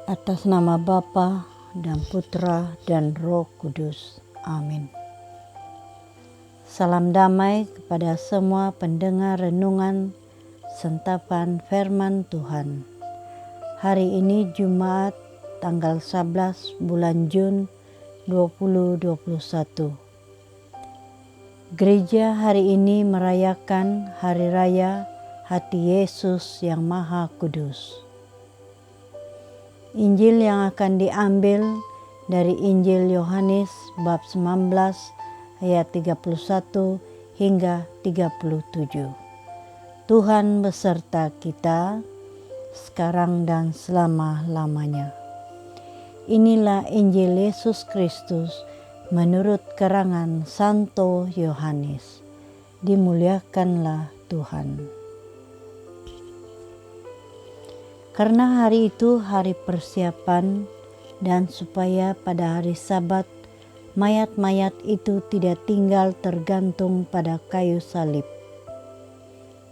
Atas nama Bapa dan Putra dan Roh Kudus. Amin. Salam damai kepada semua pendengar renungan sentapan firman Tuhan. Hari ini Jumat tanggal 11 bulan Jun 2021. Gereja hari ini merayakan Hari Raya Hati Yesus yang Maha Kudus. Injil yang akan diambil dari Injil Yohanes bab 19 ayat 31 hingga 37. Tuhan beserta kita sekarang dan selama-lamanya. Inilah Injil Yesus Kristus menurut karangan Santo Yohanes. Dimuliakanlah Tuhan. Karena hari itu hari persiapan, dan supaya pada hari Sabat mayat-mayat itu tidak tinggal tergantung pada kayu salib.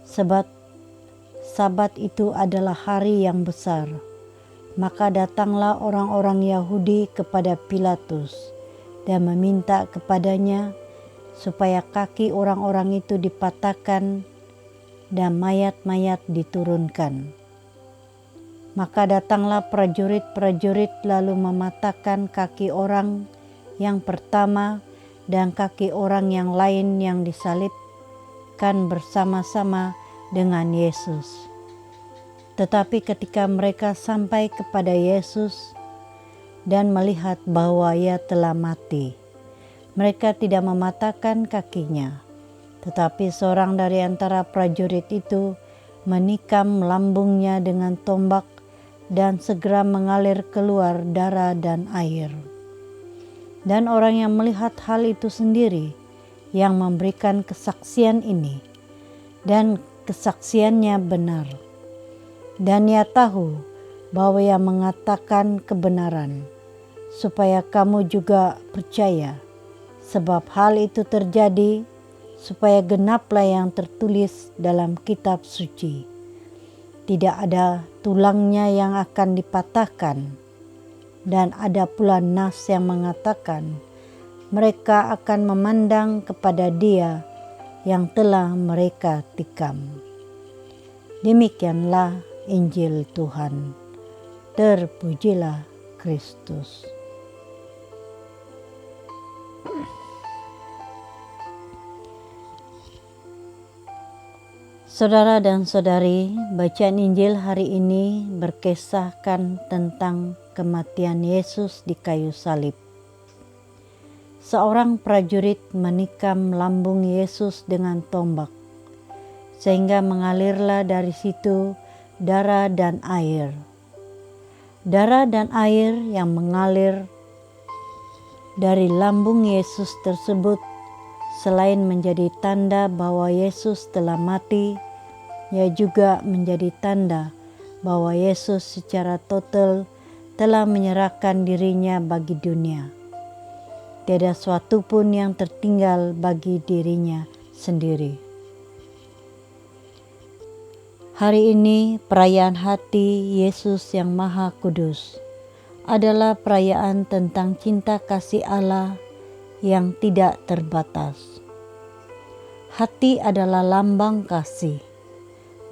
Sebab Sabat itu adalah hari yang besar. Maka datanglah orang-orang Yahudi kepada Pilatus dan meminta kepadanya supaya kaki orang-orang itu dipatahkan dan mayat-mayat diturunkan. Maka datanglah prajurit-prajurit lalu mematahkan kaki orang yang pertama dan kaki orang yang lain yang disalibkan bersama-sama dengan Yesus. Tetapi ketika mereka sampai kepada Yesus dan melihat bahwa ia telah mati, mereka tidak mematahkan kakinya. Tetapi seorang dari antara prajurit itu menikam lambungnya dengan tombak, dan segera mengalir keluar darah dan air. Dan orang yang melihat hal itu sendiri, yang memberikan kesaksian ini, dan kesaksiannya benar. Dan ia tahu bahwa ia mengatakan kebenaran, supaya kamu juga percaya, sebab hal itu terjadi, supaya genaplah yang tertulis dalam kitab suci. Tidak ada tulangnya yang akan dipatahkan, dan ada pula nas yang mengatakan mereka akan memandang kepada Dia yang telah mereka tikam. Demikianlah Injil Tuhan. Terpujilah Kristus. Saudara dan saudari, bacaan Injil hari ini berkisahkan tentang kematian Yesus di kayu salib. Seorang prajurit menikam lambung Yesus dengan tombak, sehingga mengalirlah dari situ darah dan air. Darah dan air yang mengalir dari lambung Yesus tersebut selain menjadi tanda bahwa Yesus telah mati, ia juga menjadi tanda bahwa Yesus secara total telah menyerahkan dirinya bagi dunia. Tiada suatu pun yang tertinggal bagi dirinya sendiri. Hari ini perayaan hati Yesus yang Maha Kudus adalah perayaan tentang cinta kasih Allah yang tidak terbatas. Hati adalah lambang kasih.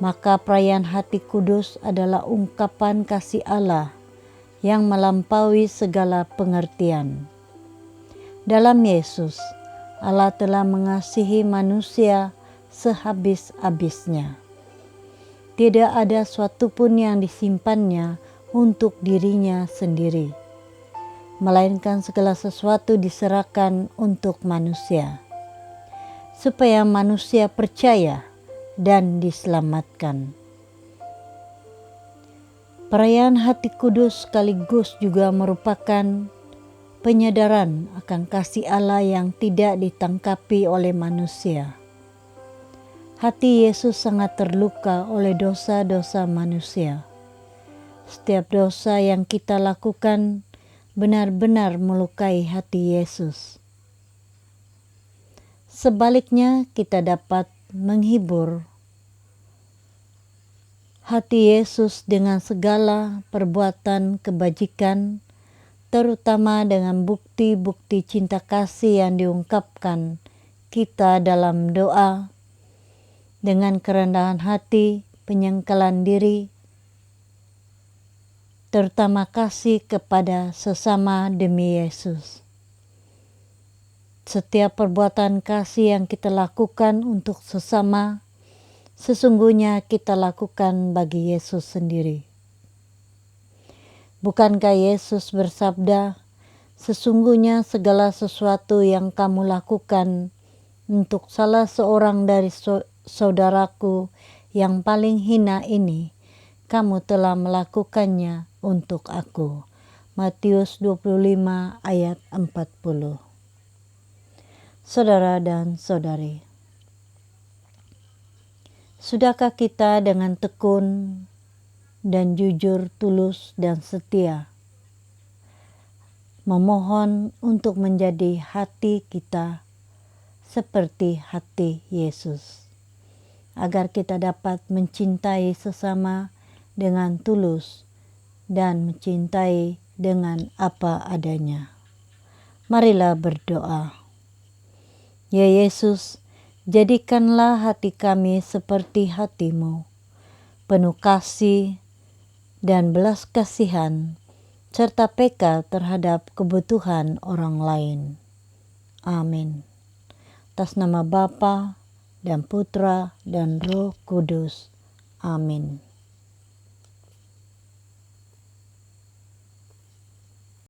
Maka perayaan hati kudus adalah ungkapan kasih Allah yang melampaui segala pengertian. Dalam Yesus, Allah telah mengasihi manusia sehabis-habisnya. Tidak ada suatu pun yang disimpannya untuk dirinya sendiri, melainkan segala sesuatu diserahkan untuk manusia, supaya manusia percaya dan diselamatkan. Perayaan hati kudus sekaligus juga merupakan penyadaran akan kasih Allah yang tidak ditangkapi oleh manusia. Hati Yesus sangat terluka oleh dosa-dosa manusia. Setiap dosa yang kita lakukan benar-benar melukai hati Yesus. Sebaliknya, kita dapat menghibur hati Yesus dengan segala perbuatan kebajikan, terutama dengan bukti-bukti cinta kasih yang diungkapkan kita dalam doa, dengan kerendahan hati, penyengkelan diri, terutama kasih kepada sesama demi Yesus. Setiap perbuatan kasih yang kita lakukan untuk sesama, sesungguhnya kita lakukan bagi Yesus sendiri. Bukankah Yesus bersabda, sesungguhnya segala sesuatu yang kamu lakukan untuk salah seorang dari saudaraku yang paling hina ini, kamu telah melakukannya untuk aku. Matius 25 ayat 40. Saudara dan saudari, sudahkah kita dengan tekun dan jujur, tulus dan setia memohon untuk menjadi hati kita seperti hati Yesus, agar kita dapat mencintai sesama dengan tulus dan mencintai dengan apa adanya. Marilah berdoa. Ya Yesus, jadikanlah hati kami seperti hati-Mu, penuh kasih dan belas kasihan, serta peka terhadap kebutuhan orang lain. Amin. Atas nama Bapa dan Putra dan Roh Kudus. Amin.